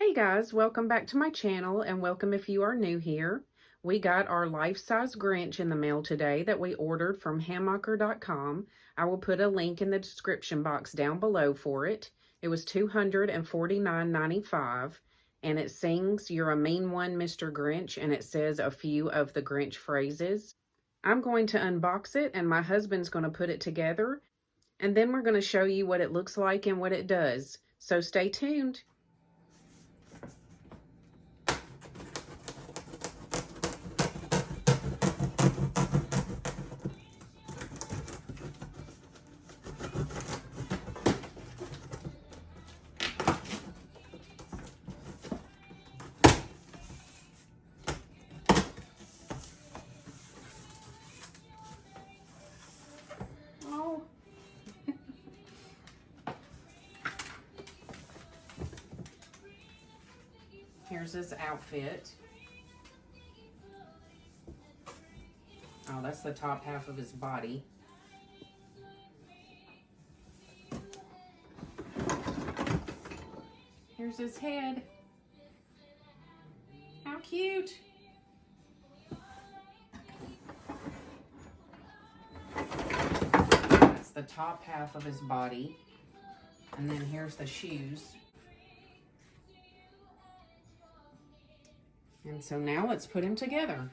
Hey guys, welcome back to my channel and welcome if you are new here. We got our life-size Grinch in the mail today that we ordered from Hammocker.com. I will put a link in the description box down below for it. It was $249.95 and it sings "You're a Mean One, Mr. Grinch," and it says a few of the Grinch phrases. I'm going to unbox it and my husband's going to put it together, and then we're going to show you what it looks like and what it does. So stay tuned. Oh. Here's his outfit. Oh, that's the top half of his body. Here's his head. How cute. That's the top half of his body. And then here's the shoes. And so now let's put him together.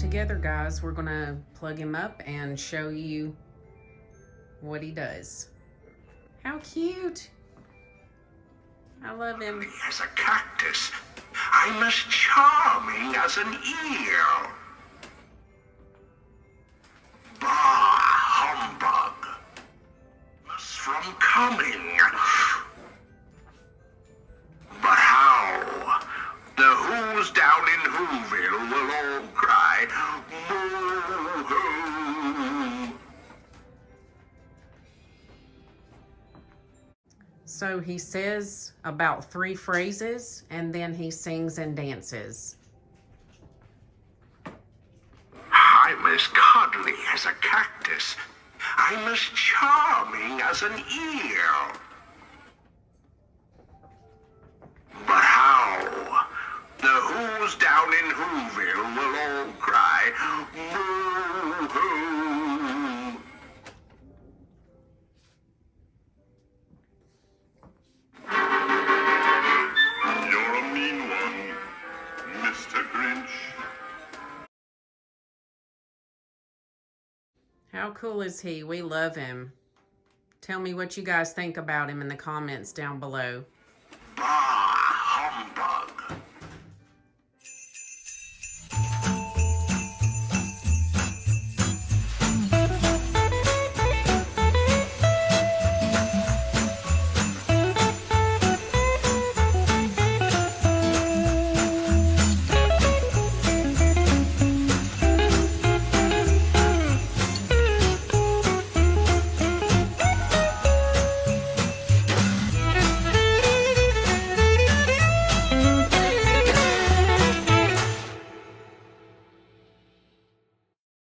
together, guys. We're gonna plug him up and show you what he does. How cute. I love him. As a cactus, I'm as charming as an eel. Bah, humbug. From coming. But how? The Who's down in Whoville will all cry, moo-hoo. So he says about 3 phrases, and then he sings and dances. I'm as cuddly as a cactus. I'm as charming as an eel. But how? The Who's down in Whoville will all cry, moo-hoo. You're a mean one, Mr. Grinch. How cool is he? We love him. Tell me what you guys think about him in the comments down below.